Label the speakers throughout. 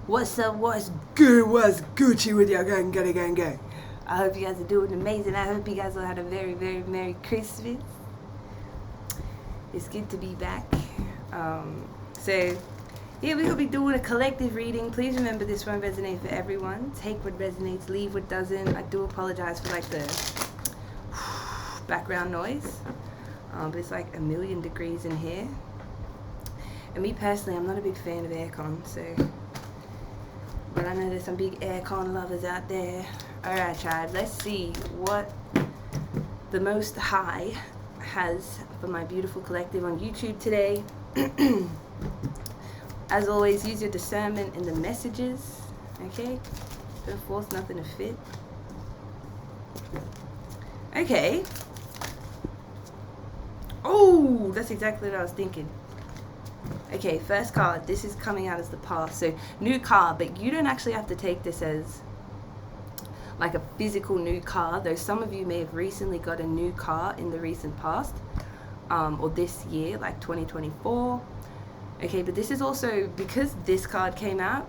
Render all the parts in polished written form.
Speaker 1: What's up? What's good? What's Gucci with y'all? Gang. I hope you guys are doing amazing. I hope you guys all had a very, very Merry Christmas. It's good to be back. So we're going to be doing a collective reading. Please remember this won't resonate for everyone. Take what resonates, leave what doesn't. I do apologize for like the background noise. But it's like 1,000,000 degrees in here. And me personally, I'm not a big fan of aircon, so... But I know there's some big aircon lovers out there. Alright, tribe, let's see what the Most High has for my beautiful collective on YouTube today. As always, use your discernment in the messages. Okay? Don't force nothing to fit. Okay. Oh, that's exactly what I was thinking. Okay, first card. This is coming out as the past. So, new card, but you don't actually have to take this as like a physical new car, though some of you may have recently got a new car in the recent past, or this year, like 2024. Okay, but this is also, because this card came out,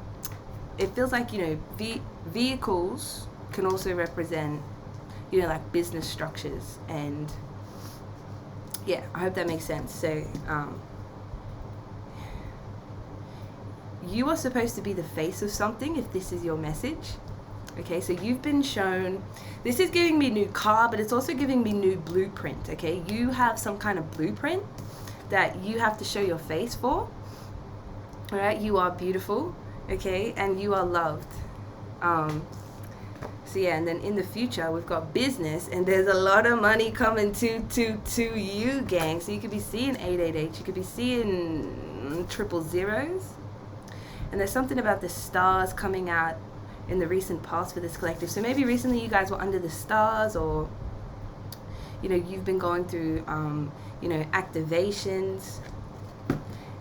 Speaker 1: it feels like, you know, vehicles can also represent, you know, like business structures, and yeah, I hope that makes sense. So, you are supposed to be the face of something if this is your message. Okay, so you've been shown, this is giving me new car, but it's also giving me new blueprint. Okay, you have some kind of blueprint that you have to show your face for. All right, you are beautiful, okay, and you are loved. So yeah, and then in the future we've got business, and there's a lot of money coming to you, gang. So you could be seeing 888, you could be seeing 000s. And there's something about the stars coming out in the recent past for this collective. So maybe recently you guys were under the stars, or, you know, you've been going through, you know, activations,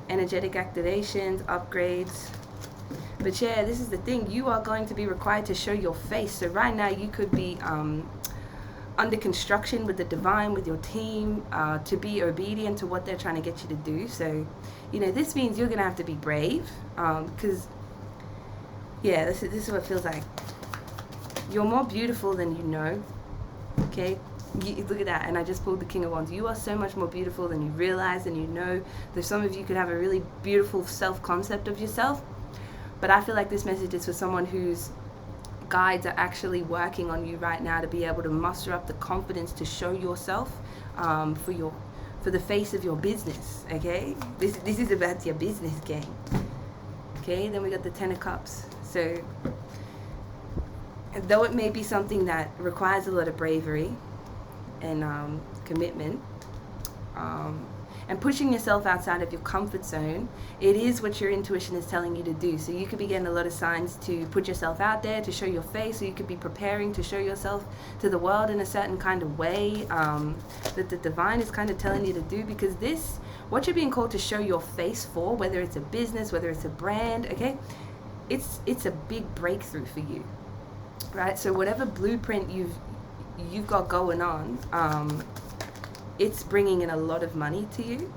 Speaker 1: energetic activations, upgrades. But yeah, this is the thing. You are going to be required to show your face. So right now you could be under construction with the divine, with your team, to be obedient to what they're trying to get you to do. So, you know, this means you're going to have to be brave, because, yeah, this is what it feels like. You're more beautiful than you know, okay? Look at that, and I just pulled the King of Wands. You are so much more beautiful than you realize and you know. There's some of you could have a really beautiful self-concept of yourself, but I feel like this message is for someone whose guides are actually working on you right now to be able to muster up the confidence to show yourself for the face of your business. Okay, this is about your business, gang. Okay, then we got the 10 of Cups. So though it may be something that requires a lot of bravery and commitment, and pushing yourself outside of your comfort zone, it is what your intuition is telling you to do. So you could be getting a lot of signs to put yourself out there, to show your face, or you could be preparing to show yourself to the world in a certain kind of way that the divine is kind of telling you to do, because this, what you're being called to show your face for, whether it's a business, whether it's a brand, okay, it's a big breakthrough for you, right? So whatever blueprint you've got going on, it's bringing in a lot of money to you,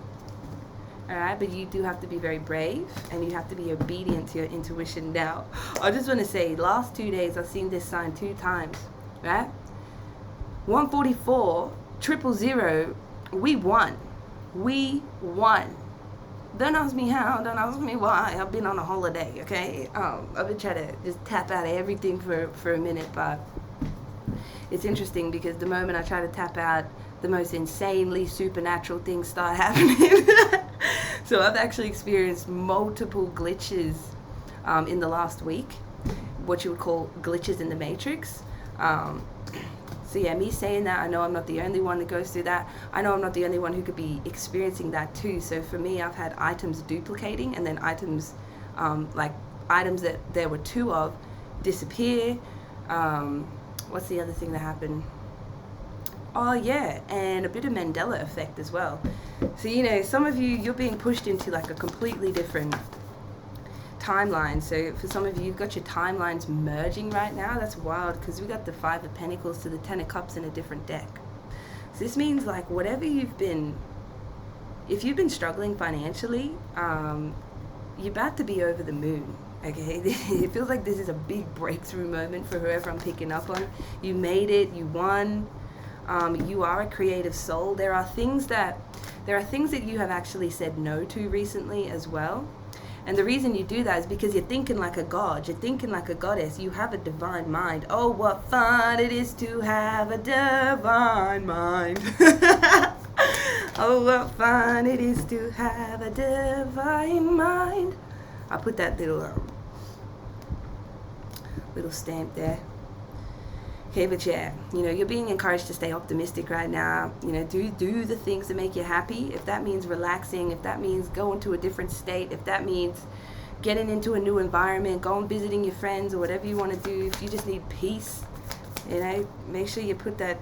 Speaker 1: all right? But you do have to be very brave, and you have to be obedient to your intuition. Now, I just want to say, last 2 days, I've seen this sign 2 times, right? 144, 000, we won. We won. Don't ask me how, don't ask me why. I've been on a holiday, okay? I've been trying to just tap out of everything for a minute, but it's interesting because the moment I try to tap out, the most insanely supernatural things start happening. So I've actually experienced multiple glitches in the last week, what you would call glitches in the matrix. So yeah, me saying that, I know I'm not the only one that goes through that. I know I'm not the only one who could be experiencing that too. So for me, I've had items duplicating, and then items, like items that there were 2 of, disappear. What's the other thing that happened? Oh yeah, and a bit of Mandela effect as well. So, you know, some of you, you're being pushed into like a completely different timeline. So for some of you, you've got your timelines merging right now. That's wild, because we got the 5 of Pentacles to the 10 of Cups in a different deck. So this means like whatever you've been, if you've been struggling financially, you're about to be over the moon. Okay, it feels like this is a big breakthrough moment for whoever I'm picking up on. You made it, you won. You are a creative soul. There are things that you have actually said no to recently as well. And the reason you do that is because you're thinking like a god. You're thinking like a goddess. You have a divine mind. Oh, what fun it is to have a divine mind. Oh, what fun it is to have a divine mind. I'll put that little stamp there. Okay, but yeah, you're being encouraged to stay optimistic right now. Do the things that make you happy. If that means relaxing, if that means going to a different state, if that means getting into a new environment, going visiting your friends or whatever you want to do, if you just need peace, make sure you put that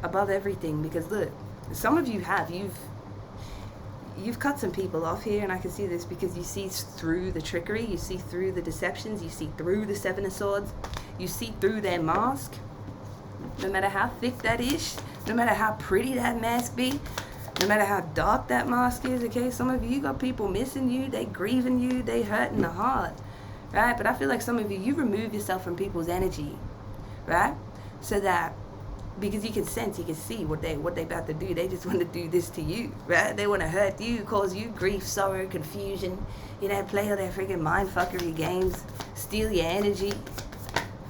Speaker 1: above everything. Because look, some of you you've cut some people off here, and I can see this because you see through the trickery, you see through the deceptions, you see through the Seven of Swords, you see through their mask. No matter how thick that is, no matter how pretty that mask be, no matter how dark that mask is, okay? Some of you got people missing you, they grieving you, they hurting the heart, right? But I feel like some of you remove yourself from people's energy, right? So that, because you can sense, you can see what they about to do. They just want to do this to you, right? They want to hurt you, cause you grief, sorrow, confusion, play all their freaking mindfuckery games, steal your energy.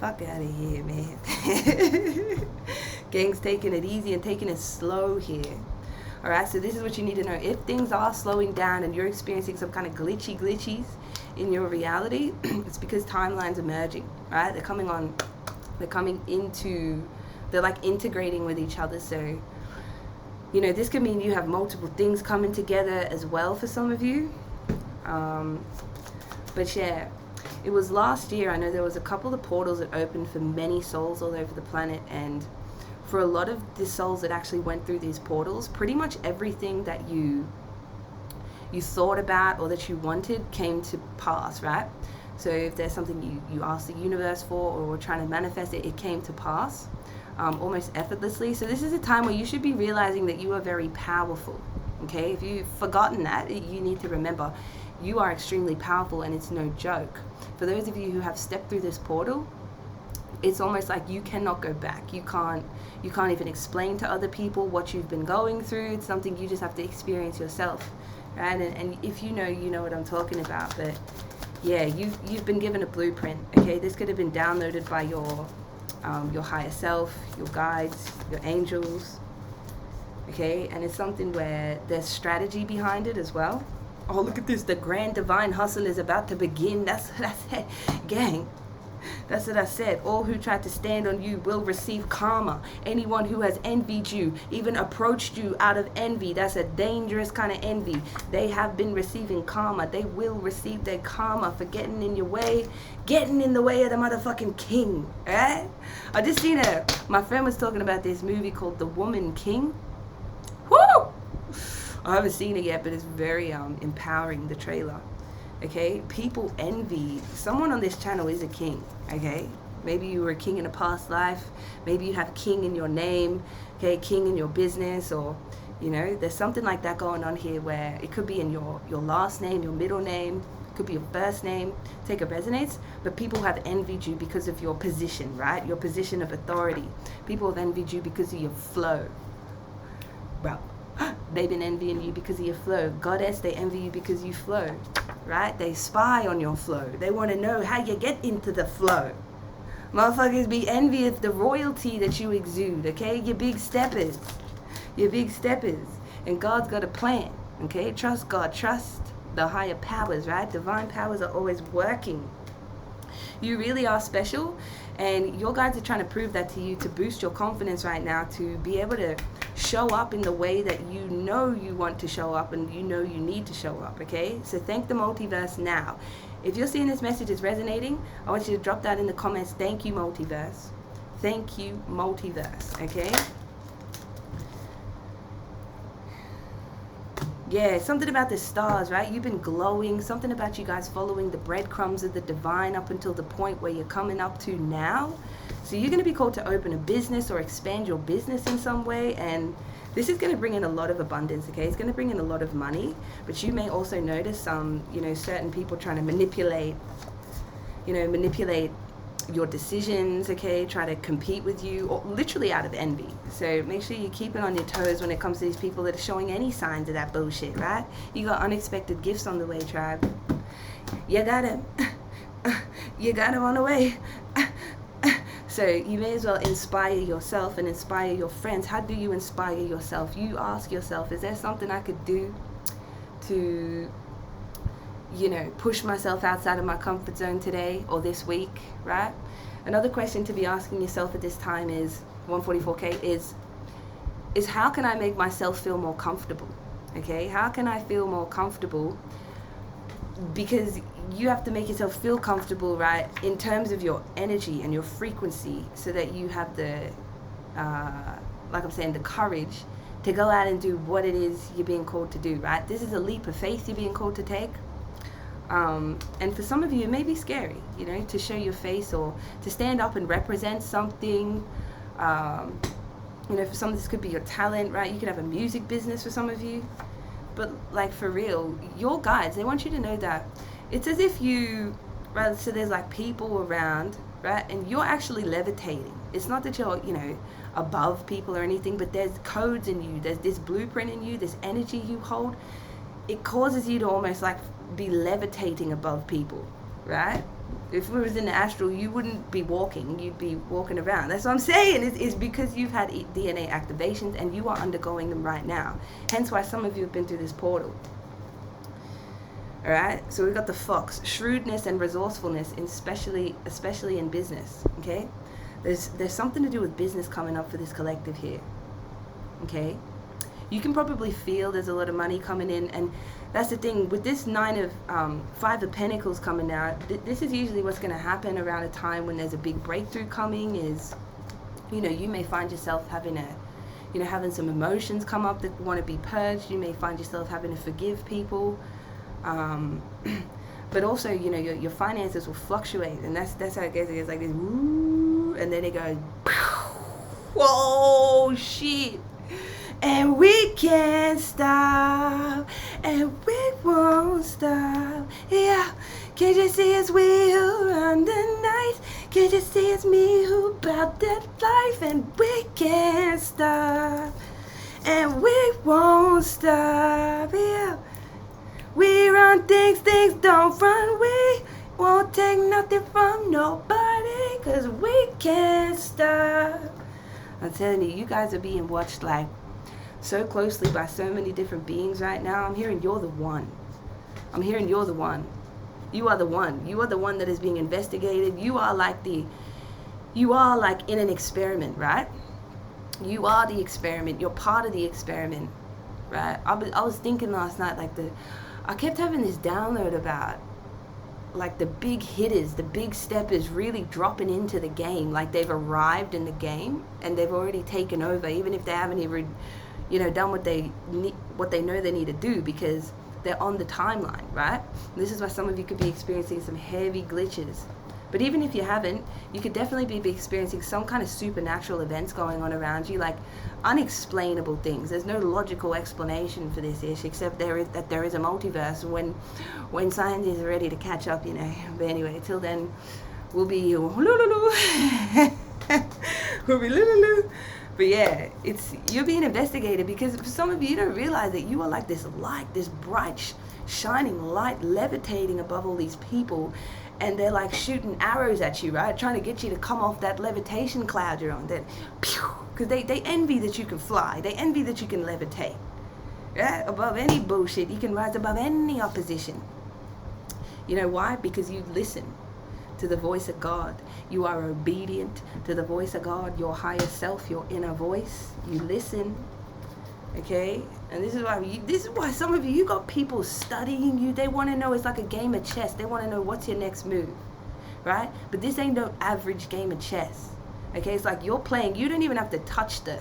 Speaker 1: Fuck out of here, man. Gang's taking it easy and taking it slow here. Alright, so this is what you need to know. If things are slowing down and you're experiencing some kind of glitches in your reality, it's because timelines are merging, right? They're like integrating with each other. So, this could mean you have multiple things coming together as well for some of you. But yeah, it was last year. I know there was a couple of portals that opened for many souls all over the planet, and for a lot of the souls that actually went through these portals, pretty much everything that you thought about or that you wanted came to pass, right? So if there's something you asked the universe for or were trying to manifest it, it came to pass almost effortlessly. So this is a time where you should be realizing that you are very powerful, okay? If you've forgotten that, you need to remember you are extremely powerful, and it's no joke. For those of you who have stepped through this portal, it's almost like you cannot go back. You can't even explain to other people what you've been going through. It's something you just have to experience yourself, right? And if you know what I'm talking about. But yeah, you've been given a blueprint, okay? This could have been downloaded by your higher self, your guides, your angels, okay? And it's something where there's strategy behind it as well. Oh, look at this. The grand divine hustle is about to begin. That's what I said. Gang, that's what I said. All who try to stand on you will receive karma. Anyone who has envied you, even approached you out of envy, that's a dangerous kind of envy. They have been receiving karma. They will receive their karma for getting in your way, getting in the way of the motherfucking king, right? I just seen my friend was talking about this movie called The Woman King. Woo! I haven't seen it yet, but it's very empowering, the trailer. Okay, people envy. Someone on this channel is a king, okay? Maybe you were a king in a past life. Maybe you have king in your name, okay? King in your business, or, there's something like that going on here where it could be in your last name, your middle name, it could be your first name. Take it resonates, but people have envied you because of your position, right? Your position of authority. People have envied you because of your flow. Well, they've been envying you because of your flow. Goddess, they envy you because you flow, right? They spy on your flow. They want to know how you get into the flow. Motherfuckers be envious of the royalty that you exude, okay? You're big steppers. You're big steppers. And God's got a plan, okay? Trust God. Trust the higher powers, right? Divine powers are always working. You really are special, and your guides are trying to prove that to you, to boost your confidence right now, to be able to show up in the way that you want to show up and you need to show up, okay? So thank the multiverse now. If you're seeing this message is resonating, I want you to drop that in the comments. Thank you, multiverse. Thank you, multiverse, okay? Yeah, something about the stars, right? You've been glowing. Something about you guys following the breadcrumbs of the divine up until the point where you're coming up to now. So you're going to be called to open a business or expand your business in some way. And this is going to bring in a lot of abundance, okay? It's going to bring in a lot of money. But you may also notice certain people trying to manipulate your decisions, okay? Try to compete with you, or literally out of envy. So make sure you keep it on your toes when it comes to these people that are showing any signs of that bullshit, right? You got unexpected gifts on the way, tribe. You got it. You got them on the way. So you may as well inspire yourself and inspire your friends. How do you inspire yourself? You ask yourself, is there something I could do to push myself outside of my comfort zone today or this week, right? Another question to be asking yourself at this time is 144K is how can I make myself feel more comfortable? Okay, how can I feel more comfortable? Because you have to make yourself feel comfortable, right, in terms of your energy and your frequency, so that you have the like I'm saying, the courage to go out and do what it is you're being called to do, right? This is a leap of faith you're being called to take. And for some of you, it may be scary, to show your face or to stand up and represent something. For some, this could be your talent, right? You could have a music business for some of you. But, like, for real, your guides, they want you to know that it's as if you, right, so there's, like, people around, right? And you're actually levitating. It's not that you're, above people or anything, but there's codes in you. There's this blueprint in you, this energy you hold. It causes you to almost, like, be levitating above people, right? If it was in the astral, you wouldn't be walking, you'd be walking around. That's what I'm saying. It's because you've had DNA activations and you are undergoing them right now. Hence why some of you have been through this portal. All right, so we've got the fox, shrewdness and resourcefulness, especially in business. Okay, there's something to do with business coming up for this collective here. Okay, you can probably feel there's a lot of money coming in, and that's the thing with this Five of Pentacles coming out. This is usually what's going to happen around a time when there's a big breakthrough coming. Is you may find yourself having having some emotions come up that want to be purged. You may find yourself having to forgive people, but also your finances will fluctuate, and that's how it goes. It's like this, woo, and then it goes, whoa, shit. And we can't stop, and we won't stop, yeah. Can't you see it's we who run the night? Can't you see it's me who bout that life? And we can't stop, and we won't stop, yeah. We run things don't run. We won't take nothing from nobody, 'cause we can't stop. I'm telling you, you guys are being watched like so closely by so many different beings right now. I'm hearing you're the one. I'm hearing you're the one. You are the one. You are the one that is being investigated. You are like in an experiment, right? You are the experiment. You're part of the experiment, right? I was thinking last night, I kept having this download about like the big hitters, the big steppers really dropping into the game. Like they've arrived in the game and they've already taken over, even if they haven't even done what they know they need to do, because they're on the timeline, right? This is why some of you could be experiencing some heavy glitches. But even if you haven't, you could definitely be experiencing some kind of supernatural events going on around you, like unexplainable things. There's no logical explanation for this ish, except there is a multiverse when science is ready to catch up, But anyway, till then, we'll be we'll be But yeah, you're being investigated, because for some of you don't realize that you are like this light, this bright, shining light levitating above all these people, and they're like shooting arrows at you, right? Trying to get you to come off that levitation cloud you're on. Then, because they envy that you can fly. They envy that you can levitate. Right? Above any bullshit. You can rise above any opposition. You know why? Because you listen to the voice of God. You are obedient to the voice of God, your higher self, your inner voice. You listen, okay? And this is why some of you got people studying you. They want to know. It's like a game of chess. They want to know what's your next move, right? But this ain't no average game of chess, okay? It's like you're playing. You don't even have to touch the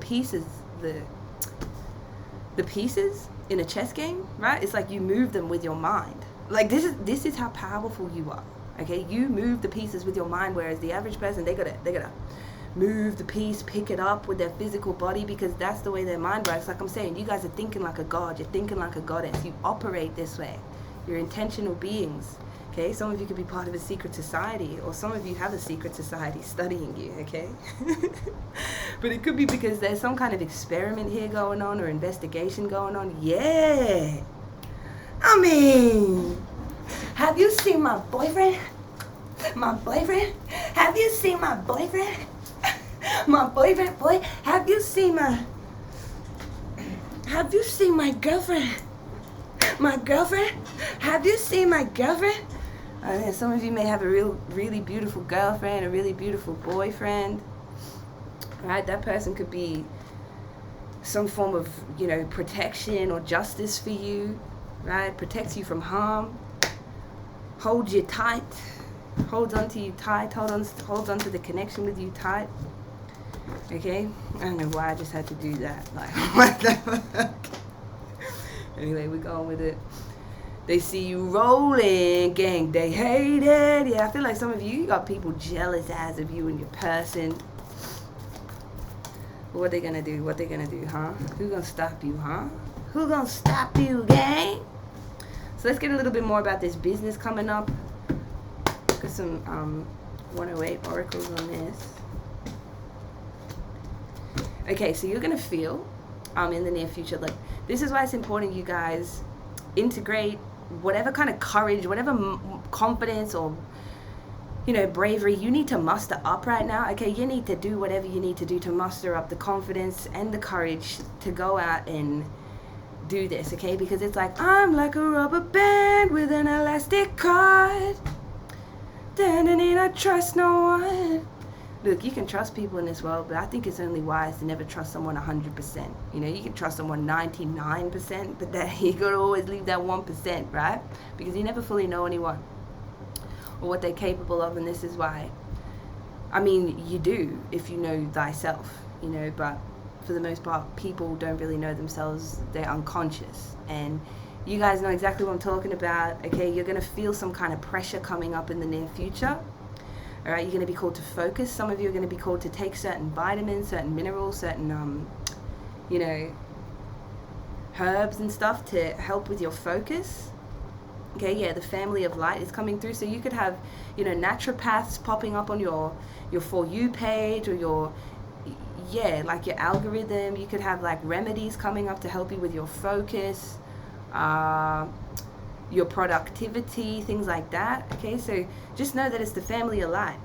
Speaker 1: pieces. the pieces in a chess game, right? It's like you move them with your mind. Like this is how powerful you are. Okay, you move the pieces with your mind, whereas the average person, they gotta move the piece, pick it up with their physical body, because that's the way their mind works. Like I'm saying, you guys are thinking like a god, you're thinking like a goddess, you operate this way. You're intentional beings. Okay, some of you could be part of a secret society, or some of you have a secret society studying you, okay? But it could be because there's some kind of experiment here going on, or investigation going on. Yeah. I mean, have you seen my boyfriend? My boyfriend? Have you seen my boyfriend? My boyfriend, boy, have you seen my girlfriend? My girlfriend? Have you seen my girlfriend? Some of you may have a really beautiful girlfriend, a really beautiful boyfriend. Right? That person could be some form of, protection or justice for you. Right? Protects you from harm. Holds you tight. Holds onto you tight. Holds onto the connection with you tight. Okay? I don't know why I just had to do that. Like, what the fuck? Anyway, we're going with it. They see you rolling, gang. They hate it. Yeah, I feel like some of you got people jealous as of you and your person. What they gonna do? What they gonna do, huh? Who gonna stop you, huh? Who gonna stop you, gang? So let's get a little bit more about this business coming up. Got some 108 oracles on this. Okay, so you're gonna feel in the near future, like, this is why it's important you guys integrate whatever kind of courage, whatever confidence or bravery you need to muster up right now. Okay, you need to do whatever you need to do to muster up the confidence and the courage to go out and do this. Okay, because it's like, I'm like a rubber band with an elastic cord, and I trust no one. Look, you can trust people in this world, but I think it's only wise to never trust someone 100%. You can trust someone 99%, but that you gotta always leave that 1%, right? Because you never fully know anyone or what they're capable of, and this is why. I mean, you do if you know thyself, but for the most part, people don't really know themselves. They're unconscious, and you guys know exactly what I'm talking about. Okay, you're gonna feel some kind of pressure coming up in the near future. All right, you're going to be called to focus. Some of you are going to be called to take certain vitamins, certain minerals, certain, herbs and stuff to help with your focus. Okay, yeah, the family of light is coming through. So you could have, naturopaths popping up on your For You page, or your algorithm. You could have like remedies coming up to help you with your focus, your productivity, things like that. Okay, so just know that it's the family of light,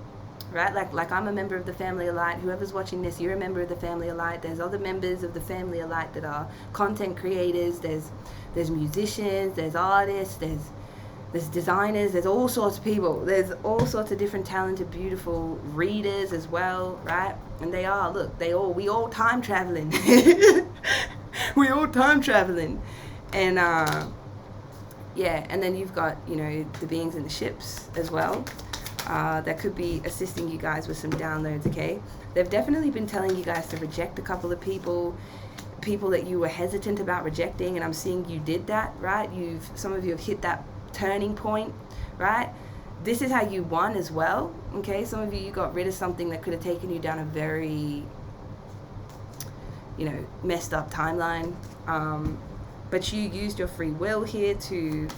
Speaker 1: right? Like I'm a member of the family of light. Whoever's watching this, you're a member of the family of light. There's other members of the family of light that are content creators. There's musicians, there's artists, there's designers, there's all sorts of people. There's all sorts of different talented, beautiful readers as well, right? And we all time traveling. We all time traveling. And and then you've got, the beings in the ships as well, that could be assisting you guys with some downloads, okay? They've definitely been telling you guys to reject a couple of people that you were hesitant about rejecting, and I'm seeing you did that, right? Some of you have hit that turning point, right? This is how you won as well, okay? Some of you got rid of something that could have taken you down a very, messed up timeline. But you used your free will here to,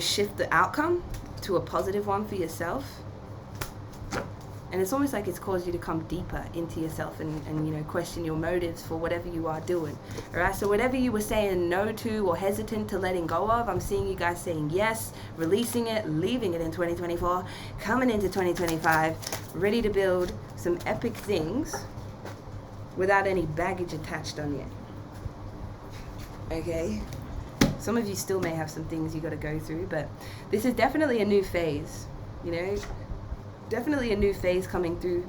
Speaker 1: shift the outcome to a positive one for yourself. And it's almost like it's caused you to come deeper into yourself and question your motives for whatever you are doing. All right, so whatever you were saying no to or hesitant to letting go of, I'm seeing you guys saying yes, releasing it, leaving it in 2024, coming into 2025, ready to build some epic things without any baggage attached on you. Okay, some of you still may have some things you got to go through, but this is definitely a new phase, definitely a new phase coming through,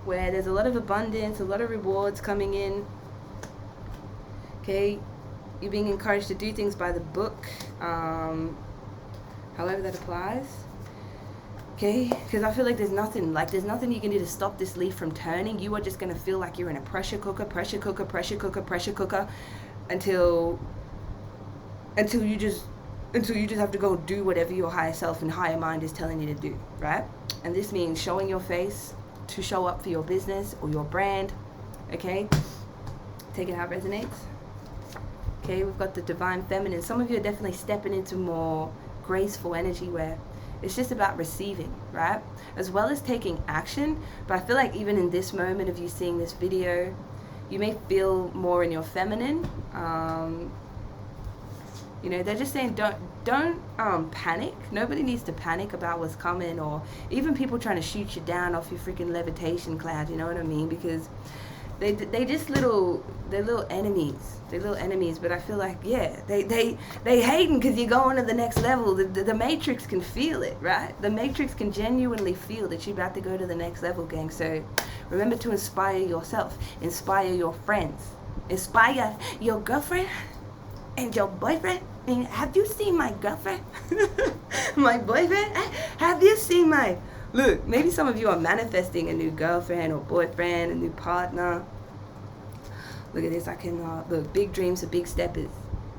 Speaker 1: where there's a lot of abundance, a lot of rewards coming in. Okay, you're being encouraged to do things by the book, however that applies. Okay, because I feel like there's nothing you can do to stop this leaf from turning. You are just going to feel like you're in a pressure cooker, until you just have to go do whatever your higher self and higher mind is telling you to do, right? And this means showing your face to show up for your business or your brand. Okay, take it how it resonates. Okay, we've got the divine feminine. Some of you are definitely stepping into more graceful energy where it's just about receiving, right? As well as taking action. But I feel like even in this moment of you seeing this video, you may feel more in your feminine. You know, they're just saying don't panic. Nobody needs to panic about what's coming, or even people trying to shoot you down off your freaking levitation cloud, you know what I mean? Because they're little enemies. They're little enemies, but I feel like, yeah, they hating because you're going to the next level. The Matrix can feel it, right? The Matrix can genuinely feel that you're about to go to the next level, gang. So remember to inspire yourself, inspire your friends, inspire your girlfriend and your boyfriend. And have you seen my girlfriend? My boyfriend? Have you seen my... Look, maybe some of you are manifesting a new girlfriend or boyfriend, a new partner. Look at this. I can look, big dreams for big steppers.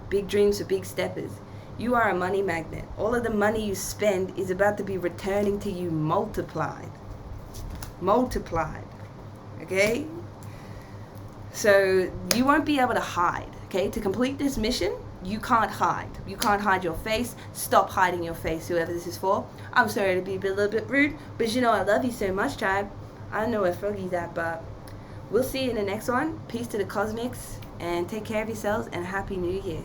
Speaker 1: Big dreams for big steppers. You are a money magnet. All of the money you spend is about to be returning to you multiplied. Multiplied. Okay? So you won't be able to hide. Okay? To complete this mission, you can't hide. You can't hide your face. Stop hiding your face, whoever this is for. I'm sorry to be a little bit rude, but you know I love you so much, tribe. I don't know where Froggy's at, but we'll see you in the next one. Peace to the cosmics, and take care of yourselves, and Happy New Year.